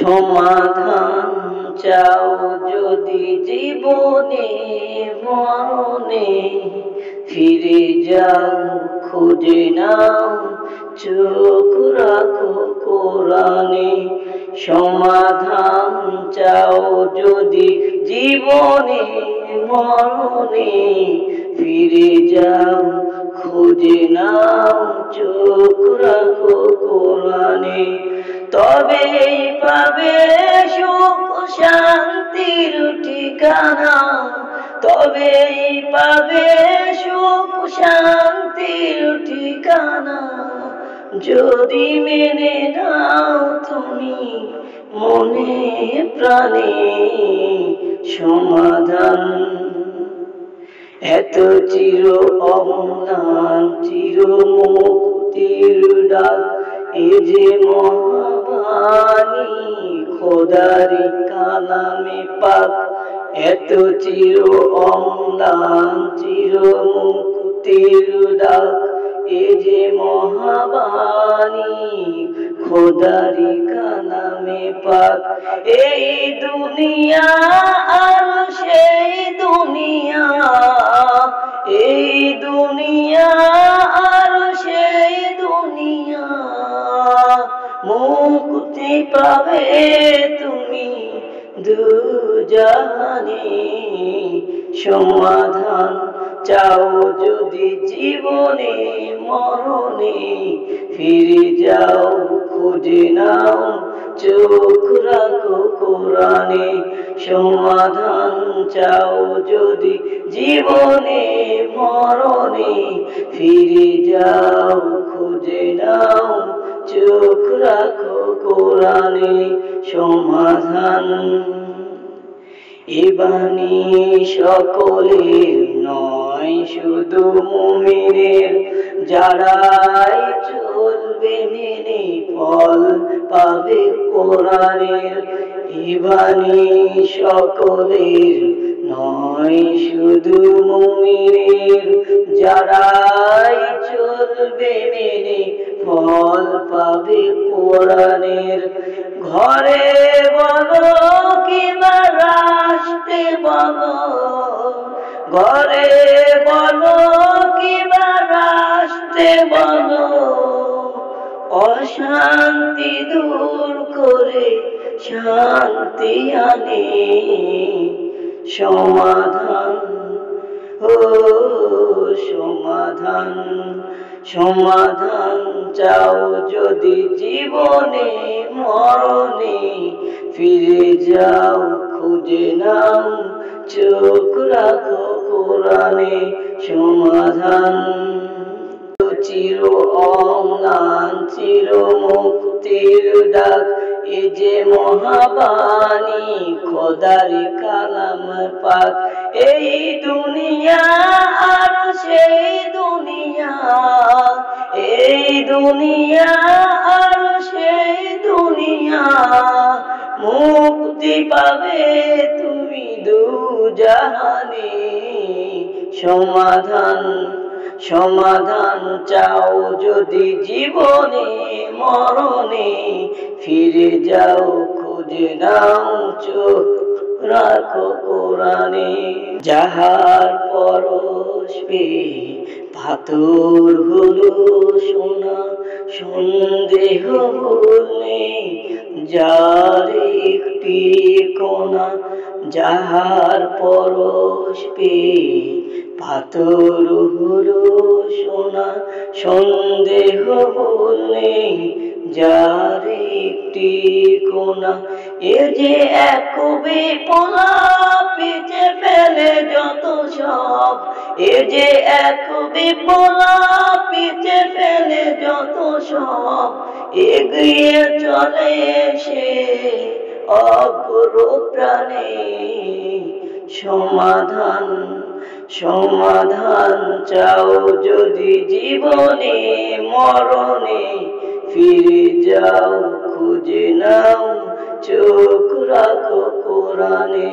সমাধান চাও যদি জীবনে মরণে, ফিরে যাও খুঁজে নাও চোখ রাখো কোরআনে। সমাধান চাও যদি জীবনে মরণে, ফিরে যাও খুঁজে নাও চোখ রাখো কোরআনে। তবেই পাবে সুখ শান্তির ঠিকানা, তবেই পাবে সুখ শান্তির ঠিকানা। যদি মেনে নাও তুমি মনে প্রাণে সমাধান। এত চির অম্লান চির মুক্তির ডাক, এ যে মহাবাণী খোদারি কালামে পাক। এত চির অম্লান চির মুক্তির ডাক, এ যে মহাবাণী খোদারি কালামে পাক। এই দুনিয়া আর সেই দুনিয়া, এই দুনিয়া আর সেই দুনিয়া, মুক্তি পাবে তুমি দুজাহানে। সমাধান চাও যদি জীবনে মরণে, ফিরে যাও খুঁজে নাও চোখ রাখো কোরআনে। সমাধান চাও যদি জীবনে মরণে, ফিরে যাও খুঁজে নাও চোখ রাখো কোরআনে। সমাধান এ বাণী সকলের নয় শুধু মুমিনের, যারাই চলবে মেনে ফল পাবে কোরআনের। এ বাণী সকলের নয় শুধু মুমিনের, যারাই চলবে মেনে ফল পাবে কোরআনের। ঘরে বলো কিংবা রাষ্ট্রে বলো, ঘরে বলো কিংবা রাষ্ট্রে বলো, অশান্তি দূর করে শান্তি আনে সমাধান। ও সমাধান, সমাধান চাও যদি জীবনে মরণে, ফিরে যাও খুঁজে নাও চোখ রাখো কোরআনে। সমাধান চির অম্লান চির মুক্তির ডাক, এ যে মহাবাণী খোদারি কালাম পাক। এই দুনিয়া আর সেই দুনিয়া, এই দুনিয়া আর সেই দুনিয়া, মুক্তি পাবে তুমি দুজাহানে। সমাধান, সমাধান চাও যদি জীবনে মরণে, ফিরে যাও খুঁজে নাও চোখ রাখো কোরআনে। যাহার পরশ পেয়ে পাথর হলো সোনা, সন্দেহ ভুলে যার একটি কোনা। যাহার পরশ পেয়ে পাথর হলো সোনা, সন্দেহ ভুলে যার একটি কোনা। এ যে এক বিপলা পিছে ফেলে যত সব, এ যে এক বিপলা পিছে ফেলে যত সব, এগিয়ে চলে সে অগ্রপ্রাণে। সমাধান, সমাধান চাও যদি জীবনে মরণে, ফিরে যাও খুঁজে নাও চোখ রাখো কোরআনে।